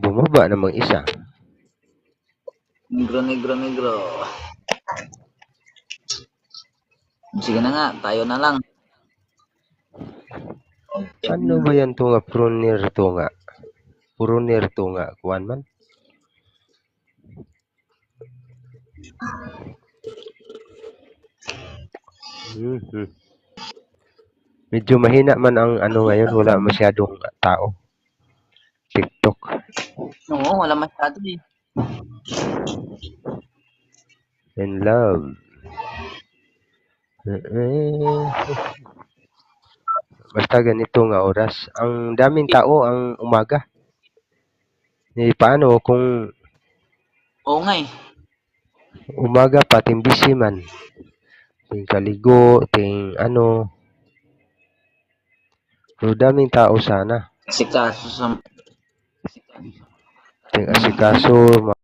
Bumaba namang isa. Negro. Sige na nga, tayo na lang. Ano ba yan to nga? Pronir to nga. Kuan man? Medyo mahina man ang ano ngayon. Wala masyadong tao. TikTok. Oo, wala masyado eh. In love. Basta ganito nga oras. Ang daming tao ang umaga. Paano kung Oo nga eh. umaga pa, ting busy man. Ting kaligo, ting ano. So, daming tao sana. Asikaso sa Ting asikaso,